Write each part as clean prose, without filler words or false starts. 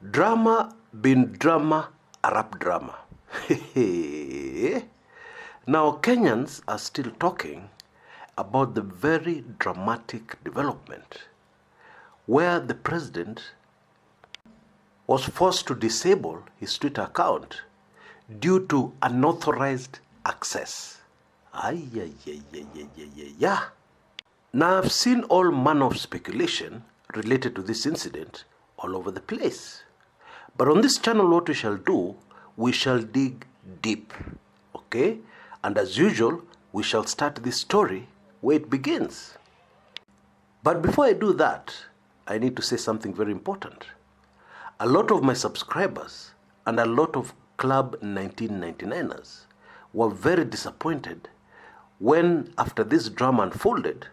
Drama bin drama, Arab drama. Now Kenyans are still talking about the very dramatic development where the president was forced to disable his Twitter account due to unauthorized access. Now I've seen all manner of speculation related to this incident all over the place. But on this channel, what we shall do, we shall dig deep, okay? And as usual, we shall start this story where it begins. But before I do that, I need to say something very important. A lot of my subscribers and a lot of Club 1999ers were very disappointed when, after this drama unfolded,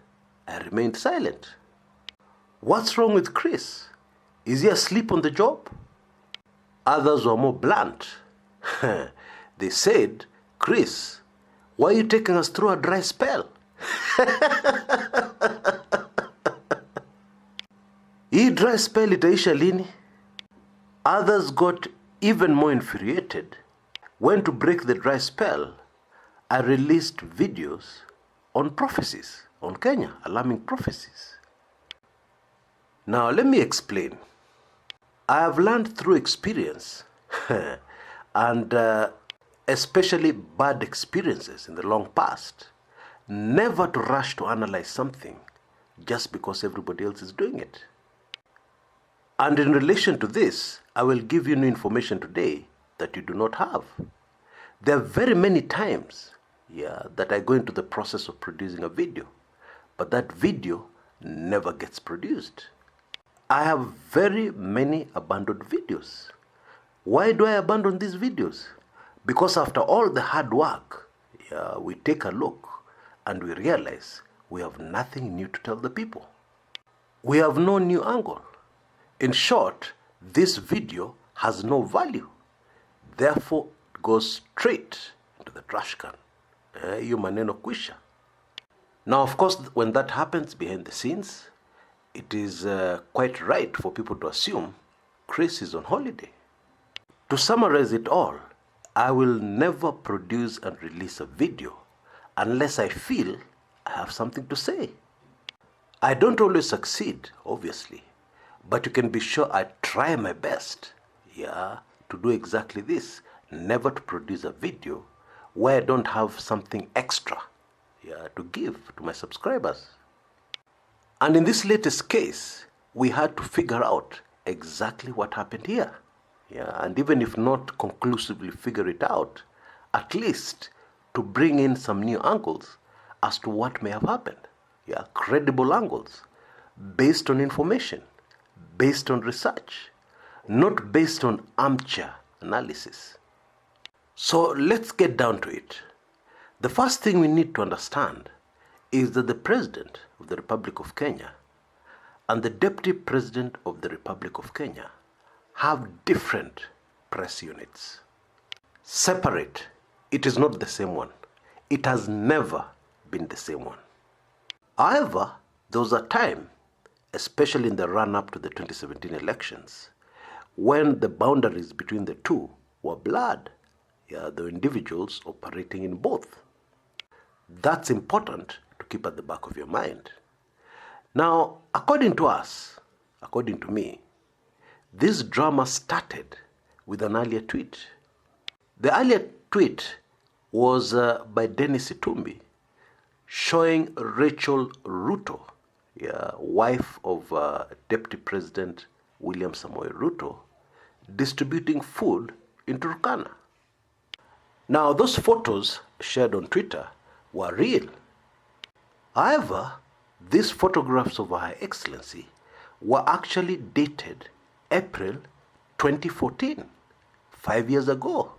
I remained silent. What's wrong with Chris? Is he asleep on the job? Others were more blunt. They said, Chris, why are you taking us through a dry spell? Hii dry spell itaisha lini? Others got even more infuriated when, to break the dry spell, I released videos on prophecies on Kenya, alarming prophecies. Now let me explain. I have learned through experience and especially bad experiences in the long past, never to rush to analyze something just because everybody else is doing it. And in relation to this, I will give you new information today that you do not have. There are very many times that I go into the process of producing a video, but that video never gets produced. I have very many abandoned videos. Why do I abandon these videos? Because after all the hard work, we take a look and we realize we have nothing new to tell the people. We have no new angle. In short, this video has no value. Therefore, it goes straight into the trash can. Hiyo maneno kwisha. Now, of course, when that happens behind the scenes, it is quite right for people to assume Chris is on holiday. To summarize it all, I will never produce and release a video unless I feel I have something to say. I don't always succeed, obviously, but you can be sure I try my best, to do exactly this, never to produce a video where I don't have something extra, to give to my subscribers. And in this latest case, we had to figure out exactly what happened here. And even if not conclusively figure it out, at least to bring in some new angles as to what may have happened. Credible angles, based on information, based on research, not based on armchair analysis. So let's get down to it. The first thing we need to understand is that the President of the Republic of Kenya and the Deputy President of the Republic of Kenya have different press units. Separate. It is not the same one. It has never been the same one. However, there was a time, especially in the run-up to the 2017 elections, when the boundaries between the two were blurred. There were individuals operating in both. That's important to keep at the back of your mind. Now, according to us, according to me, this drama started with an earlier tweet. The earlier tweet was by Dennis Itumbi, showing Rachel Ruto, wife of Deputy President William Samoei Ruto, distributing food in Turkana. Now, those photos shared on Twitter were real. However, these photographs of Her Excellency were actually dated April 2014, 5 years ago.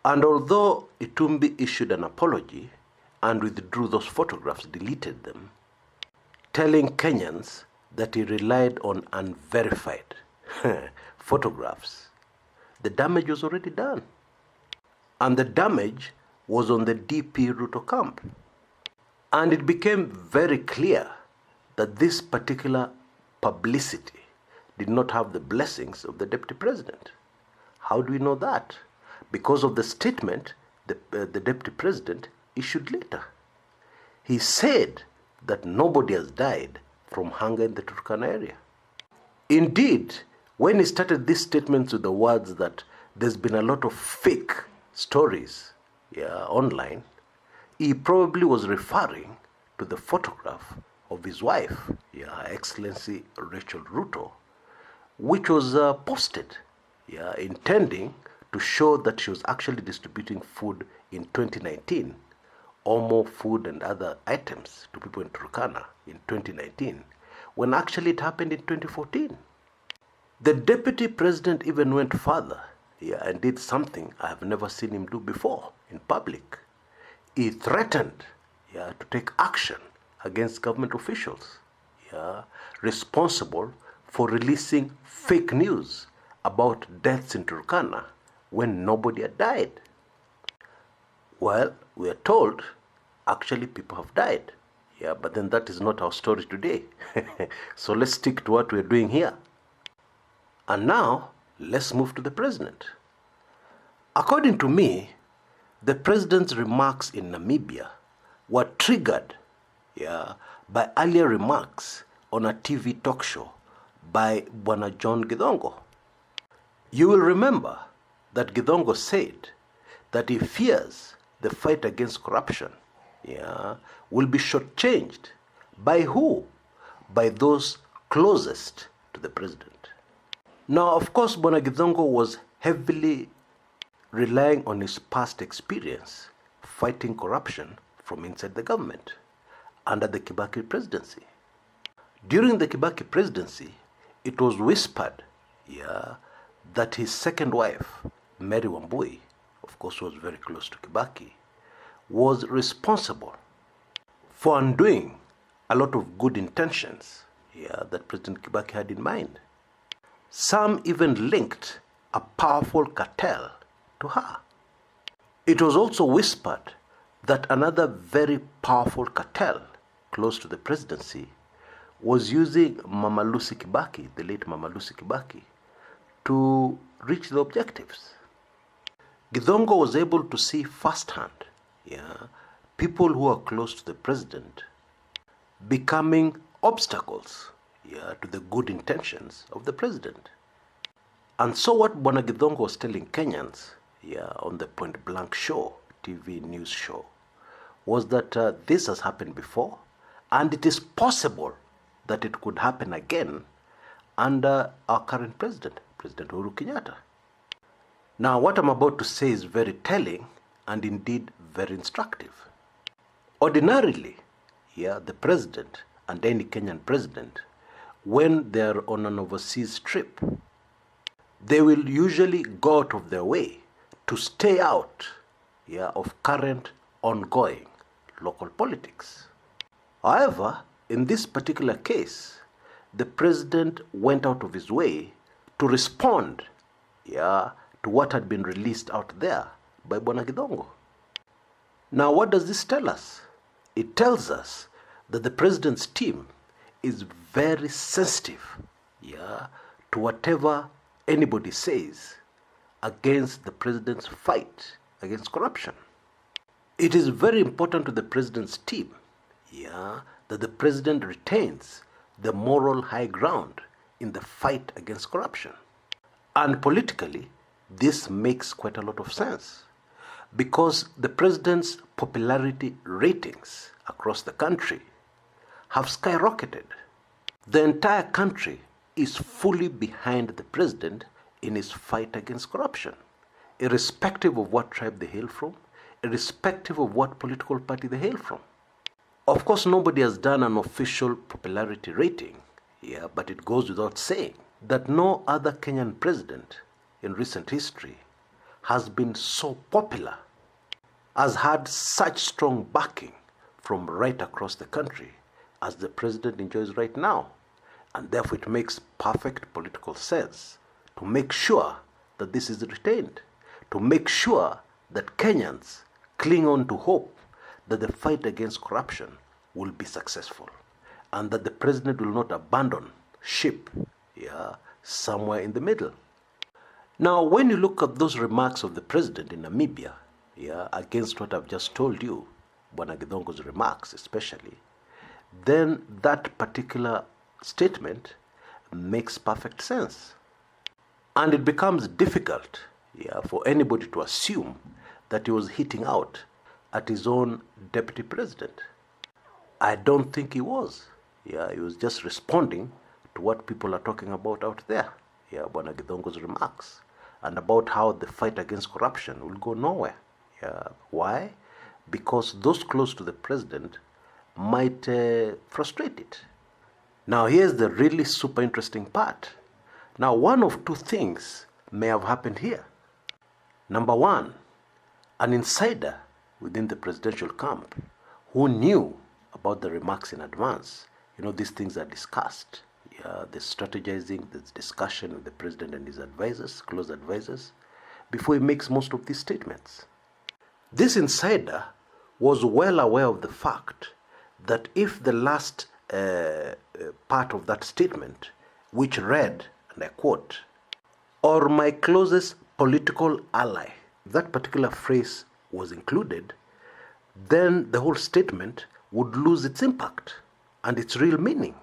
And although Itumbi issued an apology and withdrew those photographs, deleted them, telling Kenyans that he relied on unverified photographs, the damage was already done. And the damage was on the DP Ruto camp. And it became very clear that this particular publicity did not have the blessings of the deputy president. How do we know that? Because of the statement the deputy president issued later. He said that nobody has died from hunger in the Turkana area. Indeed, when he started these statements with the words that there's been a lot of fake stories online, he probably was referring to the photograph of his wife, Her Excellency Rachel Ruto, which was posted, intending to show that she was actually distributing food in 2019, Omo food and other items to people in Turkana in 2019, when actually it happened in 2014. The deputy president even went further, and did something I have never seen him do before in public. He threatened, to take action against government officials, responsible for releasing fake news about deaths in Turkana when nobody had died. Well, we are told actually people have died. But then that is not our story today. So let's stick to what we're doing here. And now, let's move to the president. According to me, the president's remarks in Namibia were triggered by earlier remarks on a TV talk show by Bwana John Githongo. You will remember that Githongo said that he fears the fight against corruption will be shortchanged. By who? By those closest to the president. Now, of course, Bwana Githongo was heavily relying on his past experience fighting corruption from inside the government under the Kibaki presidency. During the Kibaki presidency, it was whispered, that his second wife, Mary Wambui, of course was very close to Kibaki, was responsible for undoing a lot of good intentions that President Kibaki had in mind. Some even linked a powerful cartel to her. It was also whispered that another very powerful cartel close to the presidency was using Mama Lucy Kibaki, the late Mama Lucy Kibaki, to reach the objectives. Githongo was able to see firsthand people who are close to the president becoming obstacles to the good intentions of the president. And so what Bwana Githongo was telling Kenyans on the Point Blank show, TV news show, was that this has happened before, and it is possible that it could happen again under our current president, President Uhuru Kenyatta. Now, what I'm about to say is very telling and indeed very instructive. Ordinarily, the president and any Kenyan president, when they're on an overseas trip, they will usually go out of their way to stay out of current ongoing local politics. However, in this particular case, the president went out of his way to respond to what had been released out there by Bwana Githongo. Now, what does this tell us? It tells us that the president's team is very sensitive to whatever anybody says against the president's fight against corruption. It is very important to the president's team that the president retains the moral high ground in the fight against corruption. And politically, this makes quite a lot of sense, because the president's popularity ratings across the country have skyrocketed. The entire country is fully behind the president in his fight against corruption, irrespective of what tribe they hail from, irrespective of what political party they hail from. Of course, nobody has done an official popularity rating, but it goes without saying that no other Kenyan president in recent history has been so popular, has had such strong backing from right across the country as the president enjoys right now. And therefore it makes perfect political sense to make sure that this is retained, to make sure that Kenyans cling on to hope that the fight against corruption will be successful, and that the president will not abandon ship somewhere in the middle. Now, when you look at those remarks of the president in Namibia, against what I've just told you, Bwana Githongo's remarks especially, then that particular statement makes perfect sense. And it becomes difficult for anybody to assume that he was hitting out at his own deputy president. I don't think he was. He was just responding to what people are talking about out there. Bwana Githongo's remarks. And about how the fight against corruption will go nowhere. Why? Because those close to the president might frustrate it. Now here's the really super interesting part. Now one of two things may have happened here. Number one, an insider within the presidential camp who knew about the remarks in advance. These things are discussed. There's strategizing, there's discussion with the president and his advisors, close advisors, before he makes most of these statements. This insider was well aware of the fact that if the last part of that statement, which read, and I quote, "or my closest political ally," that particular phrase was included, then the whole statement would lose its impact and its real meaning.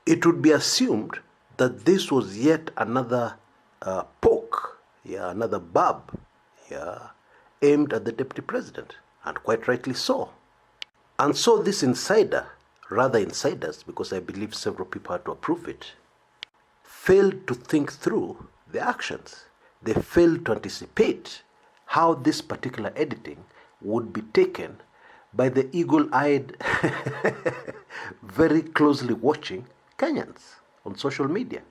It would be assumed that this was yet another poke, another bab, aimed at the deputy president, and quite rightly so. And so this insider, rather insiders, because I believe several people had to approve it, failed to think through the actions. They failed to anticipate how this particular editing would be taken by the eagle-eyed, very closely watching Kenyans on social media.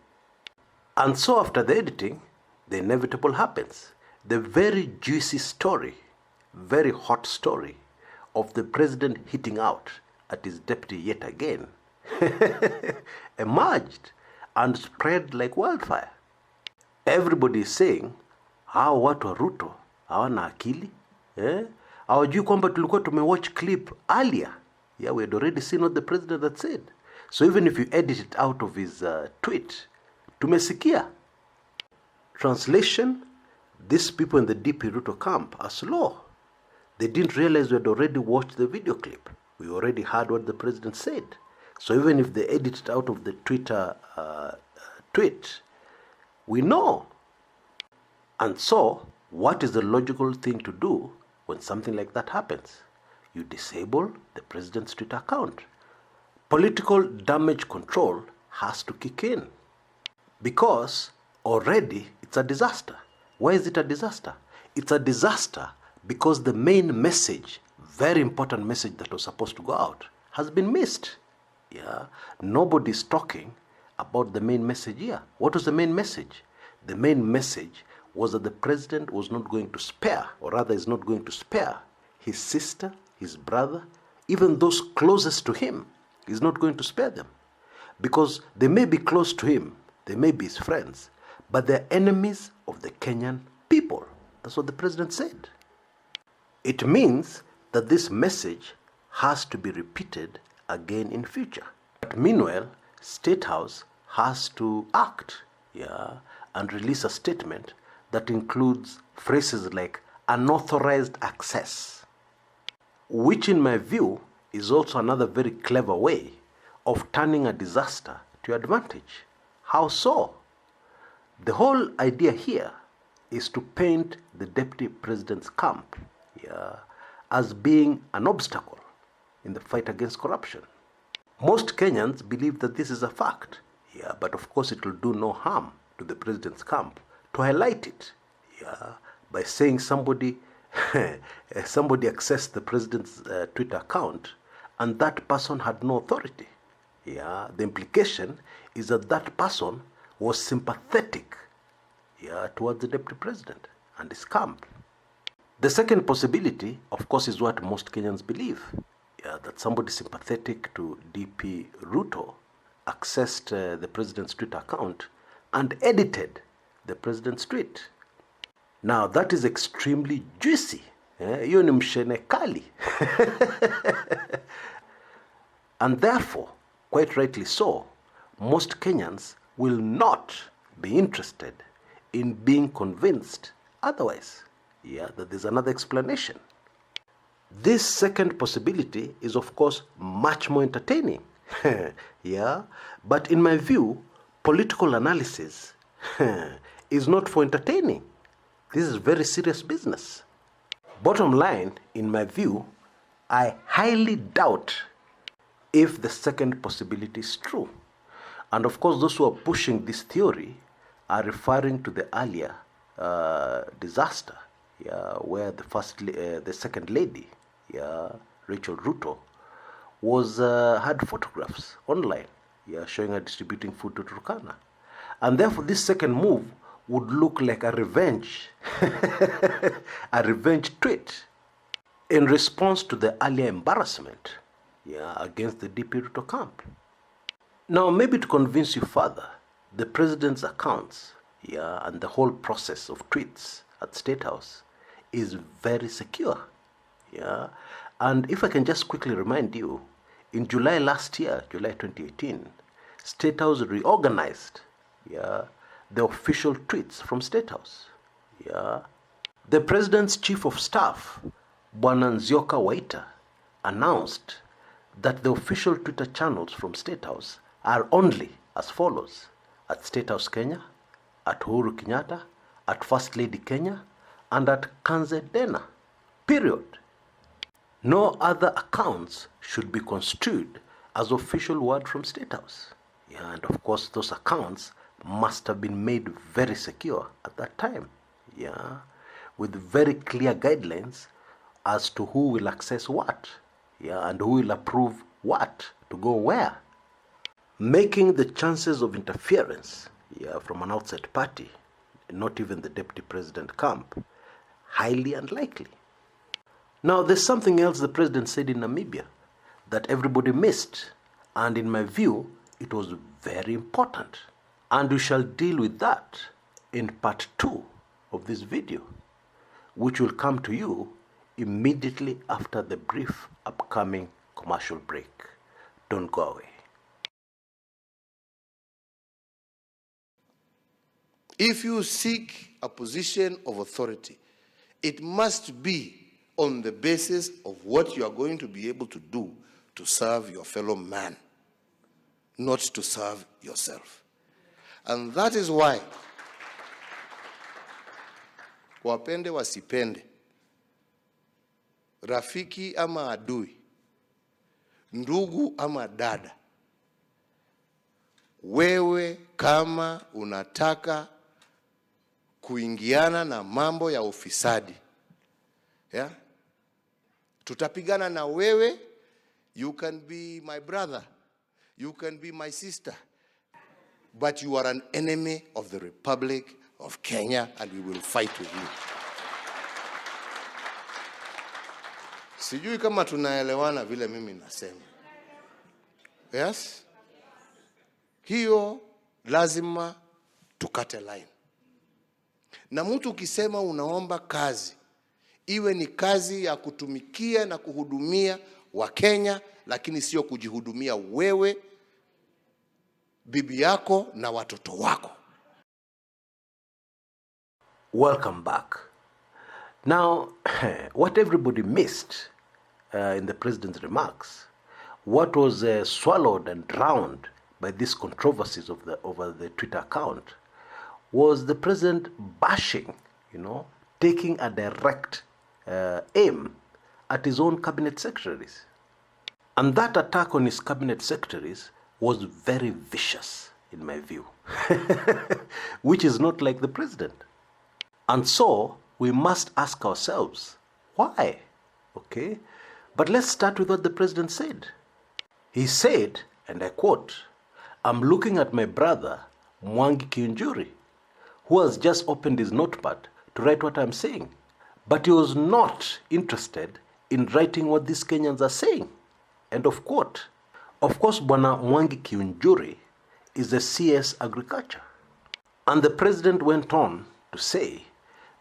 And so after the editing, the inevitable happens. The very juicy story, very hot story of the president hitting out at his deputy yet again emerged and spread like wildfire. Everybody is saying, hao watu wa Ruto hawana akili, hawajui kwamba tulikuwa tumewatch clip earlier. We had already seen what the president had said. So even if you edit it out of his tweet, tumesikia. Translation, these people in the DP Ruto camp are slow. They didn't realize we had already watched the video clip. We already heard what the president said. So even if they edit it out of the Twitter tweet, we know. And so, what is the logical thing to do when something like that happens? You disable the president's Twitter account. Political damage control has to kick in. Because already it's a disaster. Why is it a disaster? It's a disaster because the main message, very important message that was supposed to go out, has been missed. Nobody's talking about the main message here. What was the main message? The main message was that the president was not going to spare, or rather is not going to spare, his sister, his brother, even those closest to him. He's not going to spare them. Because they may be close to him, they may be his friends, but they're enemies of the Kenyan people. That's what the president said. It means that this message has to be repeated again in future. But meanwhile, State House has to act, and release a statement that includes phrases like unauthorized access, which in my view is also another very clever way of turning a disaster to your advantage. How so? The whole idea here is to paint the deputy president's camp as being an obstacle in the fight against corruption. Most Kenyans believe that this is a fact, but of course it will do no harm to the president's camp to highlight it, by saying somebody accessed the president's Twitter account and that person had no authority. The implication is that that person was sympathetic towards the deputy president and his camp. The second possibility, of course, is what most Kenyans believe, that somebody sympathetic to DP Ruto accessed the president's Twitter account and edited the president's tweet. Now, that is extremely juicy. Hiyo ni mshene kali. And therefore, quite rightly so, most Kenyans will not be interested in being convinced otherwise. Yeah, that there's another explanation. This second possibility is, of course, much more entertaining. Yeah, but in my view, political analysis is not for entertaining. This is very serious business. Bottom line, in my view, I highly doubt if the second possibility is true. And of course, those who are pushing this theory are referring to the earlier disaster, yeah, where the second lady, yeah, Rachel Ruto, was had photographs online, yeah, showing her distributing food to Turkana, and therefore this second move would look like a revenge, a revenge tweet in response to the earlier embarrassment, yeah, against the DP Ruto camp. Now, maybe to convince you further, the president's accounts, yeah, and the whole process of tweets at State House is very secure, yeah. And if I can just quickly remind you, in July last year, July 2018, State House reorganized, yeah, the official tweets from State House, yeah. The president's chief of staff, Bwana Nzioka Waita, announced that the official Twitter channels from State House are only as follows: at State House Kenya, at Uhuru Kenyatta, at First Lady Kenya, and at Kanze Dena. Period. No other accounts should be construed as official word from State House. Yeah, and of course those accounts must have been made very secure at that time. Yeah, with very clear guidelines as to who will access what. Yeah, and who will approve what to go where, making the chances of interference, yeah, from an outside party, not even the deputy president camp, highly unlikely. Now, there's something else the president said in Namibia that everybody missed, and in my view, it was very important. And we shall deal with that in part 2 of this video, which will come to you immediately after the brief upcoming commercial break. Don't go away. If you seek a position of authority, it must be on the basis of what you are going to be able to do to serve your fellow man, not to serve yourself. And that is why, wapende wasipende, rafiki ama adui, ndugu ama dada, wewe kama unataka kuingiana na mambo ya ufisadi, yeah, tutapigana na wewe. You can be my brother, you can be my sister, but you are an enemy of the Republic of Kenya, and we will fight with you. Sijui kama tunaelewana vile mimi nasema. Yes? Hiyo lazima tukate line. Na mtu ukisema unaomba kazi, iwe ni kazi ya kutumikia na kuhudumia wa Kenya, lakini sio kujihudumia wewe, bibi yako na watoto wako. Welcome back. Now, what everybody missed in the president's remarks, what was swallowed and drowned by these controversies over the Twitter account, was the president bashing, taking a direct aim at his own cabinet secretaries. And that attack on his cabinet secretaries was very vicious, in my view, which is not like the president. And so, we must ask ourselves, why? Okay? But let's start with what the president said. He said, and I quote, "I'm looking at my brother, Mwangi Kiunjuri, who has just opened his notepad to write what I'm saying. But he was not interested in writing what these Kenyans are saying." End of quote. Of course, Bwana Mwangi Kiunjuri is a CS Agriculture. And the president went on to say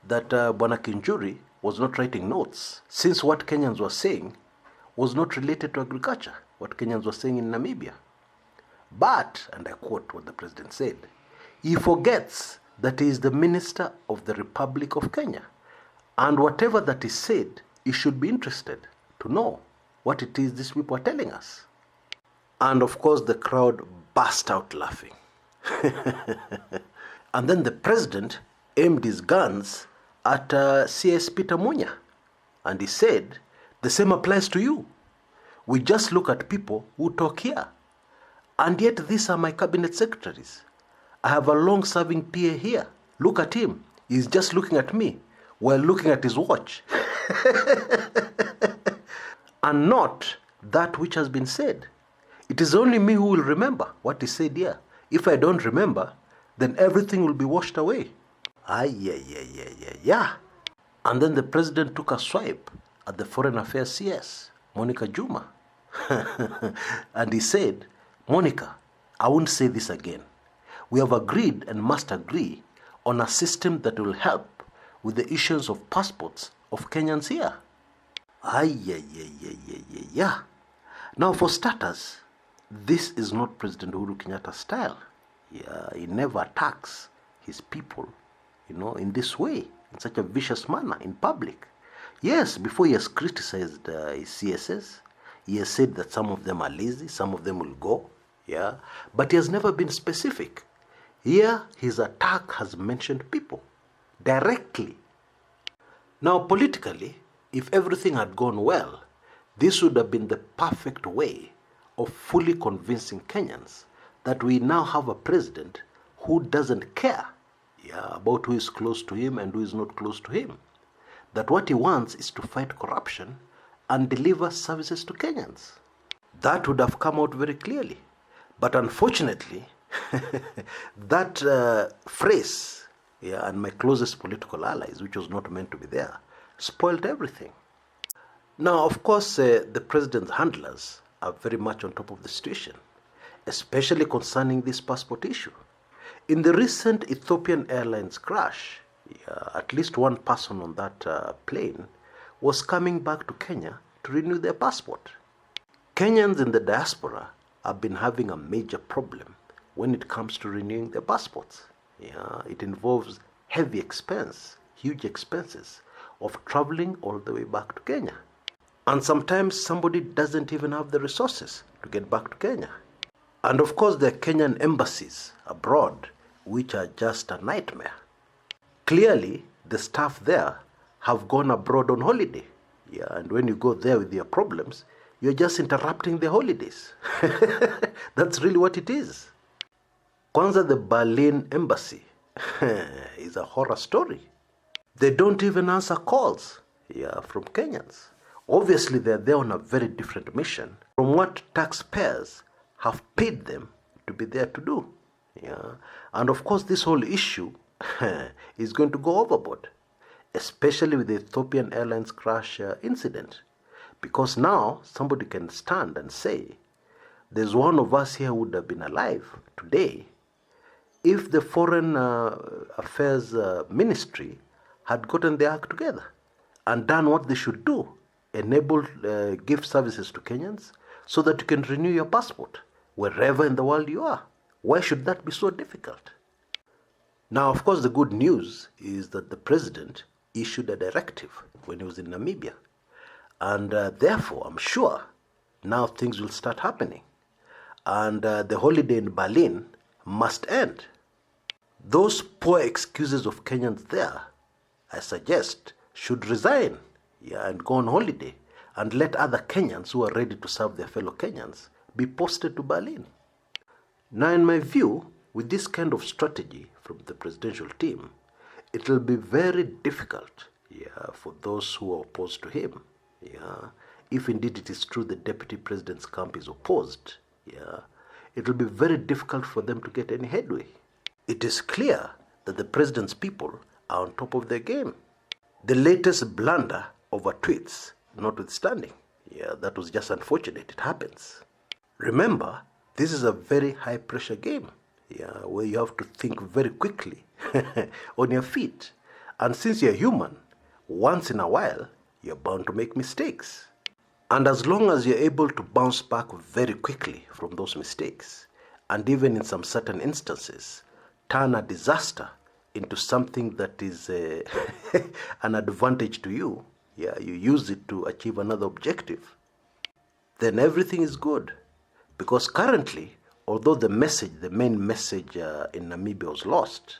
that Bwana Kiunjuri was not writing notes, since what Kenyans were saying was not related to agriculture, what Kenyans were saying in Namibia. But, and I quote what the president said, He forgets that he is the Minister of the Republic of Kenya. And whatever that is said, he should be interested to know what it is these people are telling us. And of course, the crowd burst out laughing. And then the president aimed his guns at CS Peter Munya. And he said, the same applies to you. We just look at people who talk here. And yet these are my cabinet secretaries. I have a long-serving PA here. Look at him. He's just looking at me while looking at his watch. And not that which has been said. It is only me who will remember what is said here. If I don't remember, then everything will be washed away. Yeah. And then the president took a swipe at the Foreign Affairs CS, Monica Juma. And he said, Monica, I won't say this again. We have agreed and must agree on a system that will help with the issuance of passports of Kenyans here. Yeah. Now for starters, this is not President Uhuru Kenyatta's style. Yeah, he never attacks his people, in this way, in such a vicious manner in public. Yes, before he has criticized his CSS, he has said that some of them are lazy, some of them will go, yeah, but he has never been specific. Here, his attack has mentioned people directly. Now, politically, if everything had gone well, this would have been the perfect way of fully convincing Kenyans that we now have a president who doesn't care about who is close to him and who is not close to him. That what he wants is to fight corruption and deliver services to Kenyans. That would have come out very clearly. But unfortunately, that phrase, and my closest political allies, which was not meant to be there, spoiled everything. Now, of course, the president's handlers are very much on top of the situation, especially concerning this passport issue. In the recent Ethiopian Airlines crash, at least one person on that plane was coming back to Kenya to renew their passport. Kenyans in the diaspora have been having a major problem when it comes to renewing their passports. It involves heavy expense, huge expenses of traveling all the way back to Kenya. And sometimes somebody doesn't even have the resources to get back to Kenya. And of course, there are Kenyan embassies abroad, which are just a nightmare. Clearly, the staff there have gone abroad on holiday. And when you go there with your problems, you're just interrupting the holidays. That's really what it is. Kwanzaa, the Berlin embassy is a horror story. They don't even answer calls from Kenyans. Obviously, they're there on a very different mission from what taxpayers have paid them to be there to do. And of course, this whole issue is going to go overboard, especially with the Ethiopian Airlines crash incident. Because now somebody can stand and say, there's one of us here who would have been alive today if the Foreign Affairs Ministry had gotten their act together and done what they should do, enable gift services to Kenyans so that you can renew your passport wherever in the world you are. Why should that be so difficult? Now, of course, the good news is that the president issued a directive when he was in Namibia. And therefore, I'm sure now things will start happening. And the holiday in Berlin must end. Those poor excuses of Kenyans there, I suggest, should resign and go on holiday and let other Kenyans who are ready to serve their fellow Kenyans be posted to Berlin. Now, in my view, with this kind of strategy from the presidential team, it will be very difficult for those who are opposed to him. If indeed it is true the deputy president's camp is opposed, it will be very difficult for them to get any headway. It is clear that the president's people are on top of their game. The latest blunder over tweets notwithstanding, that was just unfortunate. It happens. Remember, this is a very high pressure game, where you have to think very quickly on your feet. And since you're human, once in a while, you're bound to make mistakes. And as long as you're able to bounce back very quickly from those mistakes, and even in some certain instances, turn a disaster into something that is an advantage to you, yeah, you use it to achieve another objective, then everything is good. Because currently, although the main message in Namibia was lost,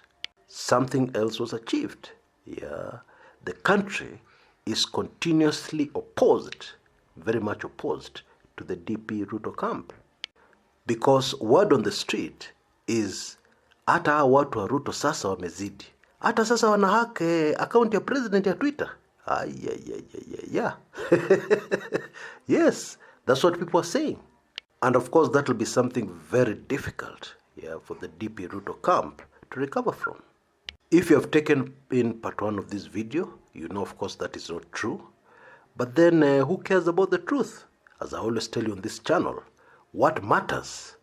something else was achieved. Yeah, the country is continuously opposed, very much opposed to the DP Ruto camp. Because word on the street is hata hawa watu wa Ruto sasa wamezidi. Hata sasa wana hack account ya president ya Twitter. Yeah. Yes, that's what people are saying. And of course, that will be something very difficult, yeah, for the DP Ruto camp to recover from. If you have taken in part 1 of this video, you know, of course, that is not true. But then who cares about the truth? As I always tell you on this channel, what matters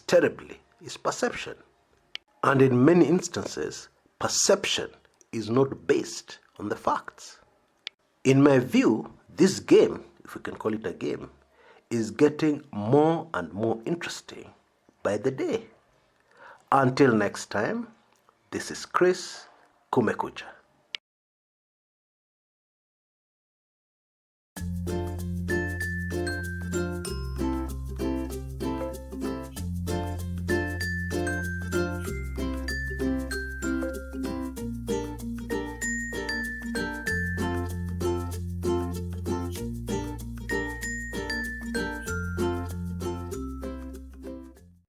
terribly is perception. And in many instances, perception is not based on the facts. In my view, this game, if we can call it a game, is getting more and more interesting by the day. Until next time, this is Chris Kumekucha.